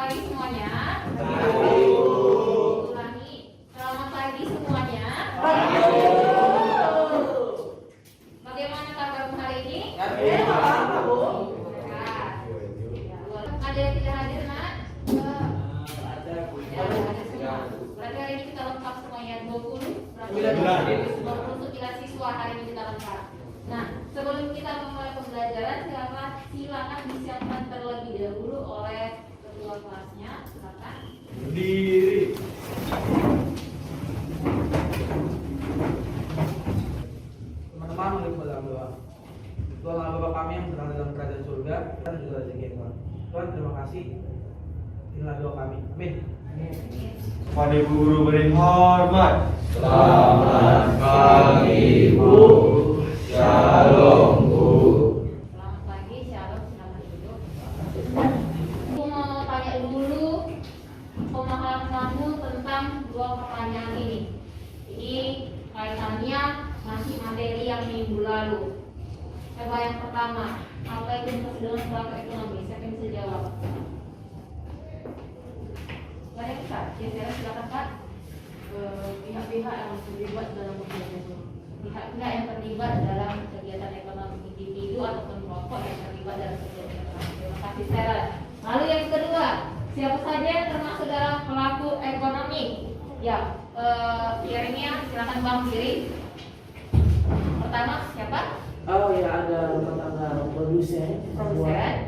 pagi semuanya. Ulangi. Selamat pagi semuanya. Bagaimana kabarmu hari ini? Nah, ada yang tidak hadir, Nak? Ada semua. Berarti hari ini kita lengkap semuanya 20. Berarti 20 siswa hari ini kita lengkap. Nah, sebelum kita memulai pembelajaran, silakan disiapkan terlebih dahulu oleh ketua kelasnya. Silakan. Berdiri. Teman-teman, mari dalam doa. Tuhan Allah Bapa kami yang berada dalam kerajaan surga dan juga rezeki Tuhan. Tuhan, terima kasih. Inilah doa kami. Amin. Kepada Ibu Guru beri hormat. Selamat pagi Bu. Shalom Bu. Selamat pagi, shalom, silakan duduk. Aku mau tanya dulu pemahaman kamu tentang dua pertanyaan ini. Ini kaitannya masih materi yang minggu lalu. Coba yang pertama, apa itu dimaksud dengan pelaku ekonomi? Siapa yang bisa jawab? Banyak Kak, ya silakan Kak. Pihak-pihak yang terlibat dalam kegiatan itu. Pihak-pihak yang terlibat dalam kegiatan ekonomi, individu ataupun kelompok yang terlibat dalam kegiatan ekonomi. Terima kasih Sarah. Lalu yang kedua, siapa saja yang termasuk dalam pelaku ekonomi? Ya, Yeremia, silakan Bang Kiri. Pertama siapa? Oh ya, ada rumah tangga, produsen,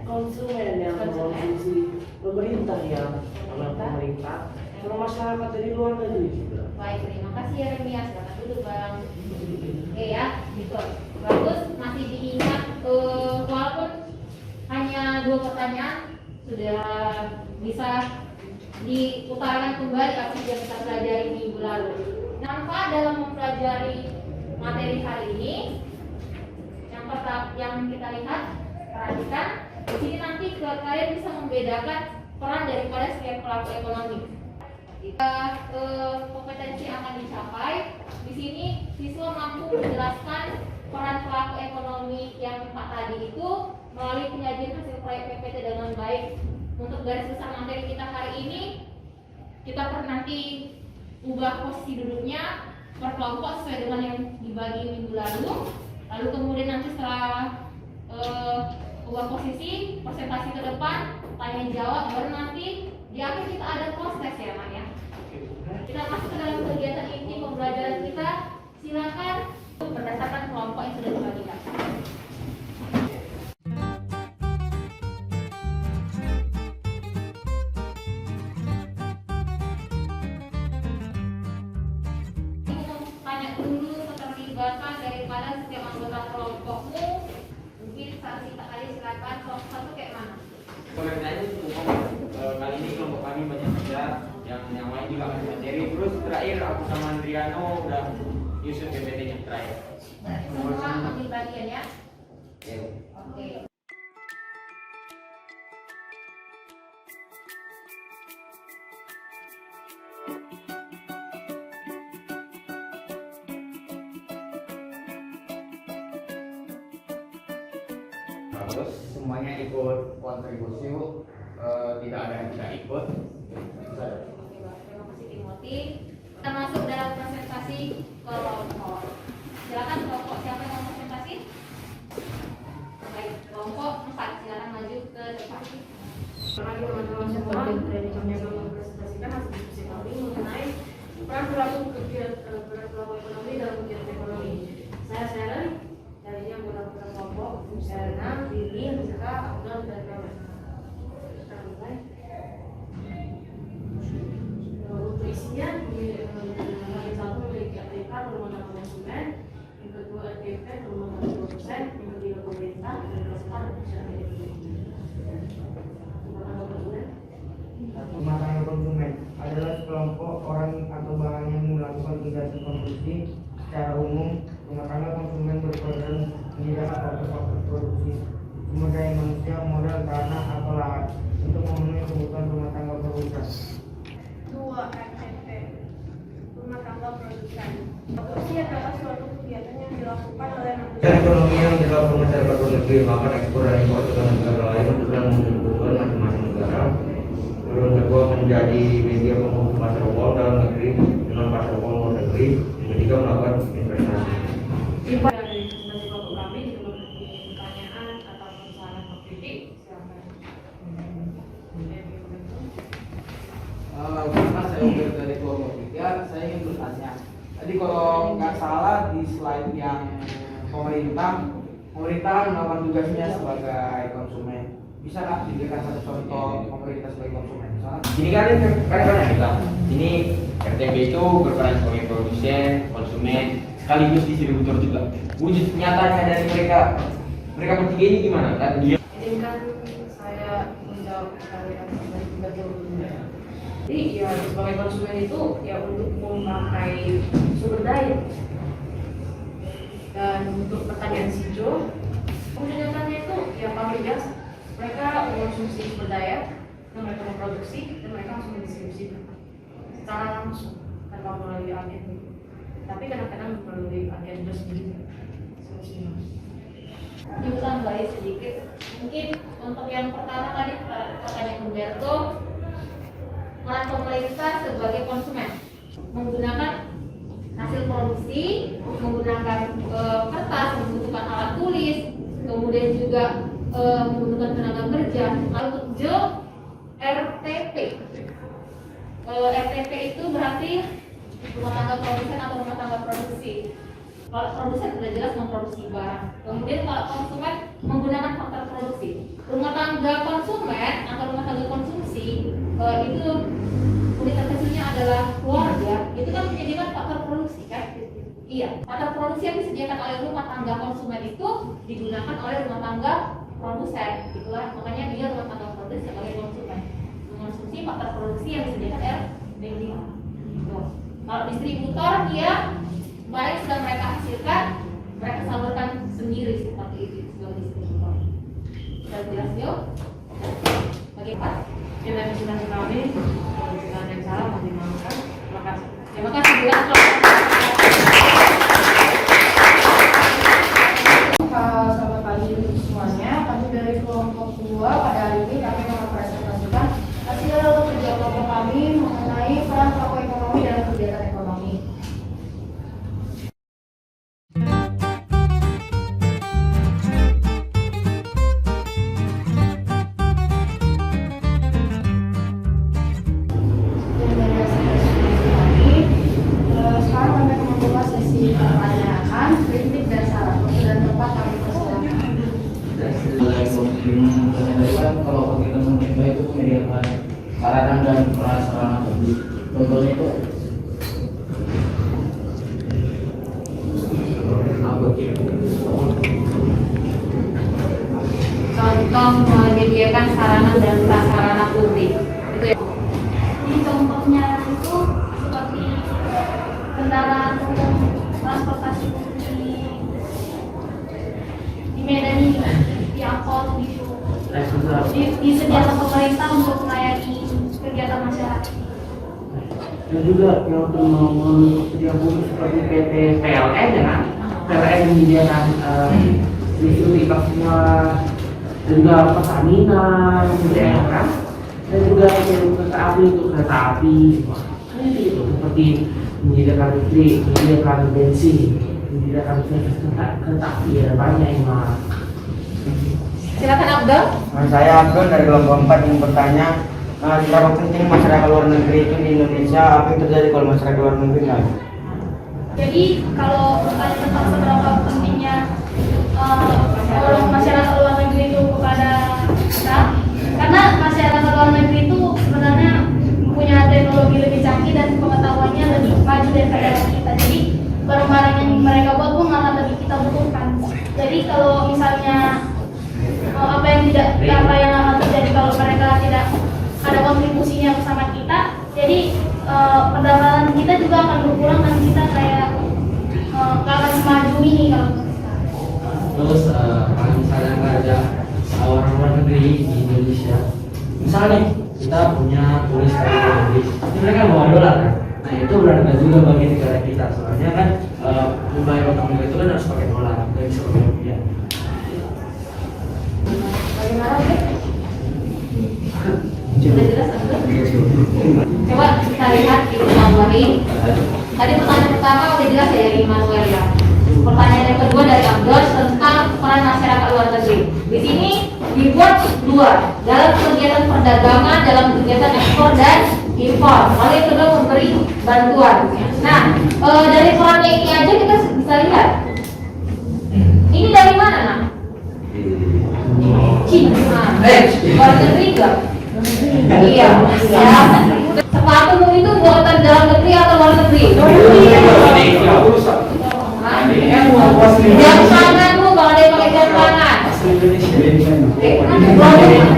konsumen yang mengkonsumsi, pemerintah yang pemerintah, sama masyarakat dari luar negeri juga. Baik, terima kasih Yeremia. Silakan duduk Bang. Oke ya, gitu. Bagus, masih diingat. Walaupun hanya 2 pertanyaan, sudah bisa diutarakan kembali apa yang kita pelajari minggu lalu. Nampak dalam mempelajari materi hari ini, yang kita lihat, perhatikan di sini nanti kalian bisa membedakan peran daripada setiap pelaku ekonomi. Kompetensi yang akan dicapai di sini siswa mampu menjelaskan peran pelaku ekonomi yang 4 tadi itu melalui penyajian hasil proyek PPT dengan baik. Untuk garis besar materi kita hari ini, kita nanti ubah posisi duduknya per kelompok sesuai dengan yang dibagi minggu lalu. Lalu kemudian nanti setelah ubah posisi, presentasi ke depan, tanya jawab, baru nanti di akhir kita ada proses ya Mak ya. Kita masuk ke dalam kegiatan inti pembelajaran kita. Silakan berdasarkan kelompok yang sudah dibagikan. Tanya dulu keterlibatan daripada setiap anggota kelompokmu. Mungkin saksi tak aja silakan. Kelompok satu kayak mana? Boleh tanya kali ini kelompok kami banyak kerja, yang lain juga masih materi. Terus terakhir aku sama Andriano udah nyusun PPT-nya terakhir. Semua ambil bagian ya. Ya. Oke. Terus semuanya ikut kontribusi, tidak ada yang tidak ikut. Oke, Pak. Terima kasih Timothy. Kita masuk dalam presentasi kelompok. Silakan kelompok siapa yang mau presentasi? Baik, kelompok 4 silakan maju ke depan. Pagi teman-teman semua, dari kami akan mempresentasikan hasil diskusi kami mengenai peran pelaku ekonomi dalam kegiatan ekonomi. Saya Sharon, dari anggota kelompok, Serena, Lili, Rizka, Abdul, dan Rahman. Kita mulai. Untuk isinya, yang satu memiliki ATK rumah tangga konsumen, yang kedua RTP rumah tangga produsen, yang ketiga pemerintah, dan yang keempat masyarakat Indonesia. Rumah tangga konsumen adalah sekelompok orang atau bahan yang melakukan kegiatan konsumsi secara umum. Rumah tangga konsumen berperan menjadi faktor produksi sumber daya manusia, modal, tanah atau lahan untuk memenuhi kebutuhan rumah tangga produsen. 2. RTP rumah tangga produsen. Produksi adalah suatu kegiatan yang dilakukan oleh manusia. Ekonomi yang dilakukan masyarakat luar negeri, maka ekspor dan impor ke negara lain untuk memenuhi kebutuhan masing-masing negara. Turun kedua menjadi media penghubung pasar uang dalam negeri dengan pasar uang luar negeri. Yang ketiga melakukan investasi. Info dari presentasi kelompok kami jika memiliki pertanyaan atau saran atau kritik, silakan. Karena saya udah dari kelompok 3, saya ingin bertanya. Tadi kalau nggak salah di slide yang pemerintah melakukan tugasnya sebagai konsumen. Bisa nggak diberikan satu contoh pemerintah sebagai konsumen? Misalnya, Ini kan banyak kita. Ini RTP itu berperan sebagai produsen, konsumen, sekaligus distributor juga. Wujud nyatanya dari mereka bertiga ini gimana? Dia Izinkan saya menjawab pertanyaan betul. Jadi ya sebagai konsumen itu ya untuk memakai sumber daya. Dan untuk pertanyaan si Jo, kenyataannya itu ya pabrik biasa. Mereka mengonsumsi sumber daya, dan mereka memproduksi dan mereka langsung mendistribusikan secara langsung tanpa melalui agen. Tapi kadang-kadang melalui agen itu sendiri. Ditambahin sedikit. Mungkin untuk yang pertama tadi pertanyaan Humberto, peran pemerintah sebagai konsumen menggunakan hasil produksi, menggunakan kertas, membutuhkan alat tulis, kemudian juga membutuhkan tenaga kerja. Untuk Jo, RTP. RTP itu berarti rumah tangga produsen atau rumah tangga produksi. Kalau produsen sudah jelas memproduksi barang. Kemudian kalau konsumen menggunakan faktor produksi. Rumah tangga konsumen atau rumah tangga konsumsi itu unit kecilnya adalah keluarga. Itu kan menyediakan faktor produksi kan? Iya. Faktor produksi yang disediakan oleh rumah tangga konsumen itu digunakan oleh rumah tangga produsen. Itulah makanya dia rumah tangga produksi sebagai konsumen. Mengonsumsi faktor produksi yang disediakan RTP. Kalau distributor dia barang sudah mereka hasilkan, mereka salurkan sendiri seperti itu sebagai distributor. Sudah jelas yo? Bagaimana? Kita presentasi kami, kalau ada yang salah mohon dimaafkan. Terima kasih. Terima kasih juga. Selamat pagi semuanya. Kami dari kelompok 2 pada hari ini kami akan mempresentasikan hasil kerja kelompok kami mengenai peran pelaku ekonomi dalam kegiatan ekonomi. Sekarang kami akan membuka sesi pertanyaan, kritik dan saran. Dan tempat kami persilakan. Kalau kita mencoba itu menyediakan sarana dan prasarana publik. Contohnya itu Contoh menyediakan sarana dan prasarana publik. Itu ya. Jadi contohnya itu seperti kendaraan umum, transportasi di Medan ini, di angkot gitu. Disediakan pemerintah untuk melayani kegiatan masyarakat. dan juga yang untuk yang publik seperti PT PLN ya kan, PLN menyediakan listrik semua, dan juga Pertamina ya kan, dan juga kereta api untuk kereta api itu seperti menyediakan listrik, menyediakan bensin, menyediakan kereta api, ada banyak yang mahal. Silakan Abdul. Saya Abdul dari kelompok 4 yang bertanya, seberapa penting masyarakat luar negeri itu di Indonesia, apa yang terjadi kalau masyarakat luar negeri nggak? Jadi kalau bertanya tentang seberapa pentingnya masyarakat luar negeri itu kepada kita, karena masyarakat luar negeri itu sebenarnya punya teknologi lebih canggih dan pengetahuannya lebih maju daripada kita. Jadi barang-barang yang mereka buat pun malah lebih kita butuhkan. Jadi kalau misalnya apa yang akan terjadi kalau mereka tidak ada kontribusinya bersama kita, jadi pendapatan kita juga akan berkurang dan kita kayak nggak akan semaju ini kalau Terus kalau misalnya nggak ada orang luar negeri di Indonesia, misalnya nih kita punya turis dari luar negeri, itu mereka bawa dolar kan? Nah itu berharga juga bagi negara kita, soalnya kan membayar utang mereka itu kan harus pakai dolar, nggak bisa pakai rupiah. Bagaimana, Bek? Sudah jelas atau? Coba kita lihat di Manuari. Tadi pertanyaan pertama udah jelas ya dari Manuel ya. Pertanyaan yang kedua dari Abdos tentang peran masyarakat luar negeri. Di sini dibuat dua dalam kegiatan perdagangan, dalam kegiatan ekspor dan impor. Lalu yang kedua memberi bantuan. Nah, dari perannya ini aja kita bisa lihat. Ini dari mana, nak? Cina. Luar negeri enggak? Iya. Ya. Sepatumu itu buatan dalam negeri atau luar negeri? Jam tanganmu kalau dia pakai jam tangan.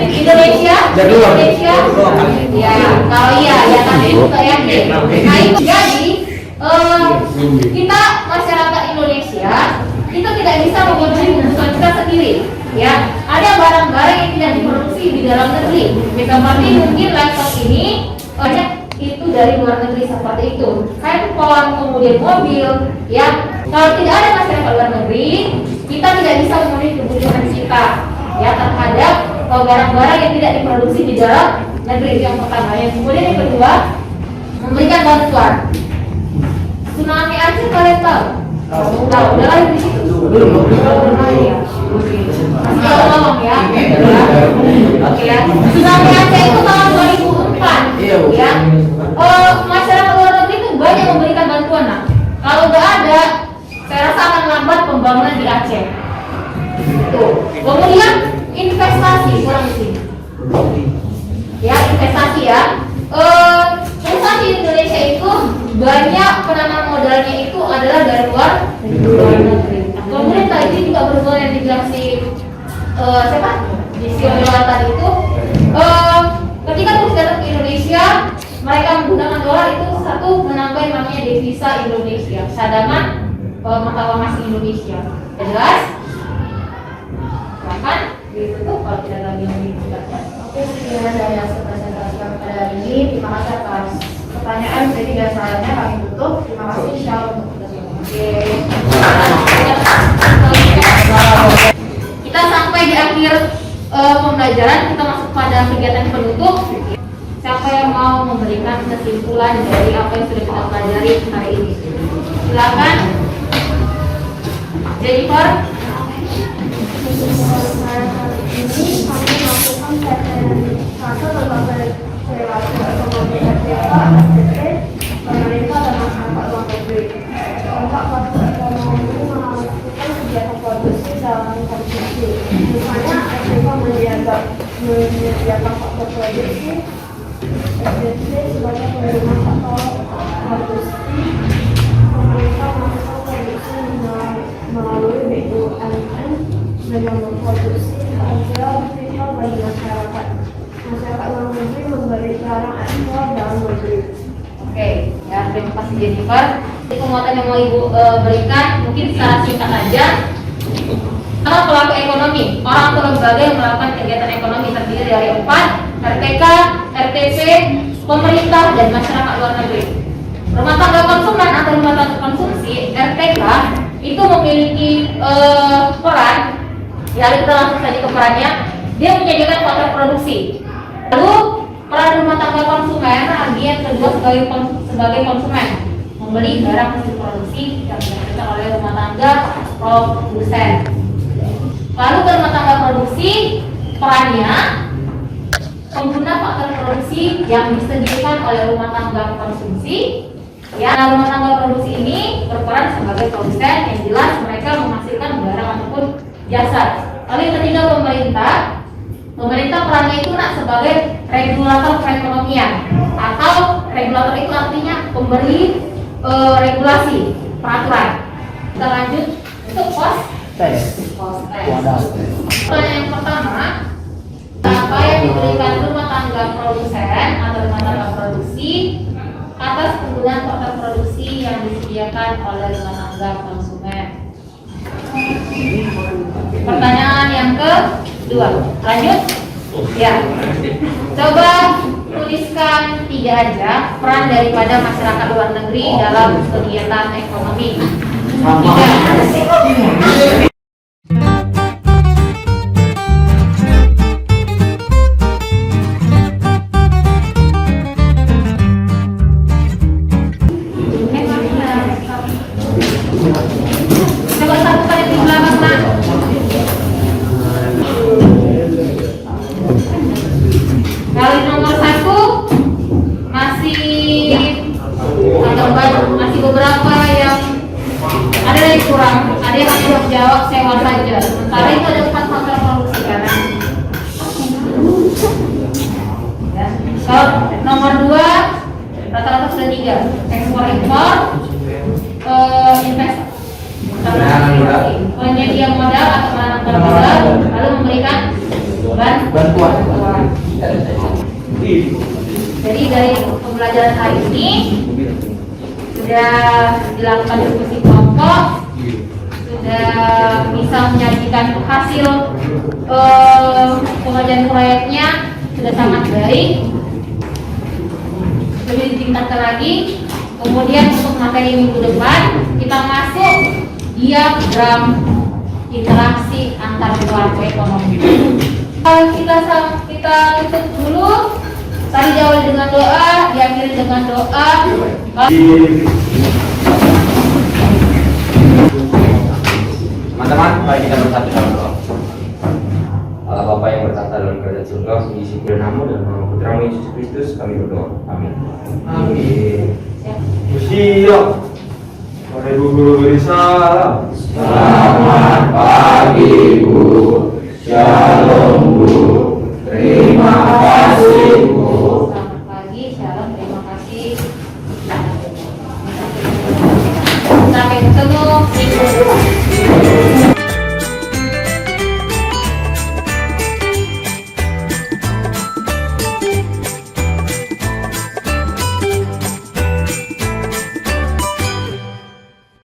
Indonesia? Indonesia? Ya, kalau iya, ya tapi bukan yakin. Nah itu jadi kita masyarakat Indonesia itu tidak bisa memenuhi kebutuhan kita sendiri. Ya, ada barang-barang yang tidak diproduksi di dalam negeri. Seperti mungkin laptop ini banyak itu dari luar negeri seperti itu. Handphone, kemudian mobil, ya. Kalau tidak ada masyarakat luar negeri, kita tidak bisa memenuhi kebutuhan kita, ya terhadap barang-barang yang tidak diproduksi di dalam negeri. Yang pertama, yang kemudian yang kedua, memberikan bantuan. Tsunami Aceh kalian tahu? Tahu, udah lagi di situ. Belum ya. Masih ngomong ya. Oke ya. Tsunami Aceh itu tahun 2004. Ya. Masyarakat luar negeri itu banyak memberikan bantuan. Nah, kalau nggak ada, saya rasa akan lambat pembangunan di Aceh. Tuh. Kemudian investasi kurang di sini. Ya, investasi ya. Perusahaan di Indonesia itu banyak penanam modalnya itu adalah dari luar negeri. Kemudian tadi juga berhubungan yang dibilang siapa? Di tadi itu ketika terus datang ke Indonesia, mereka menggunakan dolar itu satu menambah yang namanya devisa Indonesia, cadangan mata uang asing Indonesia. Jelas? Silakan ditutup kalau tidak lagi yang dibutuhkan. Oke, sekian dari hasil presentasi kami pada hari ini. Terima kasih atas pertanyaan. Jadi biasanya kami tutup. Terima kasih. Shalom untuk kita semua. Kita sampai di akhir pembelajaran. Kita masuk pada kegiatan penutup. Siapa yang mau memberikan kesimpulan dari apa yang sudah kita pelajari hari ini? Silakan. Jennifer. Ini kami melakukan satu lembaga relasi ekonomi FTA, pemerintah dan masyarakat luar negeri. Kelompok pelaku ekonomi melakukan kegiatan produksi dalam konsumsi. Misalnya, FTA menyediakan faktor produksi, SDC sebagai penerima faktor produksi, pemerintah melakukan produksi melalui BUMN dengan memproduksi hasil vital bagi masyarakat. Masyarakat luar negeri memberi barang ekspor dalam negeri. Oke, ya terima kasih Jennifer. Jadi penguatan yang mau Ibu berikan mungkin secara singkat saja. Kalau pelaku ekonomi, orang atau lembaga yang melakukan kegiatan ekonomi terdiri dari 4, RTK, RTP, pemerintah, dan masyarakat luar negeri. Rumah tangga konsumen atau rumah tangga konsumsi, RTK, itu memiliki peran. Ya, kita langsung saja ke perannya. Dia menyediakan faktor produksi. Lalu peran rumah tangga konsumen, bagian kedua sebagai konsumen, membeli barang hasil produksi yang dihasilkan oleh rumah tangga produsen. Lalu ke rumah tangga produksi, perannya pengguna faktor produksi yang disediakan oleh rumah tangga konsumsi. Ya, nah, rumah tangga produksi ini berperan sebagai produsen yang jelas mereka menghasilkan barang ataupun jasa. Lalu yang ketiga pemerintah. Pemerintah perannya itu sebagai regulator perekonomian atau regulator itu artinya pemberi regulasi peraturan. Kita lanjut untuk pos tes. Pertanyaan yang pertama, apa yang diberikan rumah tangga produsen atau rumah tangga produksi atas penggunaan faktor produksi yang disediakan oleh rumah tangga konsumen? Pertanyaan yang kedua, lanjut. Ya, coba tuliskan 3 aja peran daripada masyarakat luar negeri dalam kegiatan ekonomi. 3. ada yang hanya jawab sewa saja. Sementara itu ada 4 faktor produksi garam. Ya. Kalau nomor 2 rata-rata sudah 3, ekspor impor, investasi, penyedia modal atau menanamkan modal, lalu memberikan bantuan. Jadi dari pembelajaran hari ini sudah dilakukan diskusi kelompok, sudah bisa menyajikan hasil pengajian proyeknya sudah sangat baik. Lebih ditingkatkan lagi. Kemudian untuk materi minggu depan kita masuk diagram interaksi antar pelaku ekonomi. Kita tutup dulu. Tadi diawali dengan doa, diakhiri dengan doa. Teman-teman, mari kita bersatu dalam doa. Allah Bapa yang bertata dalam kerajaan surga, mengisi namamu dan nama Putramu Yesus Kristus, kami berdoa. Amin. Amin. Siap. Pada ibu guru beri salam. Selamat pagi Bu, Shalom Bu, terima kasih Bu.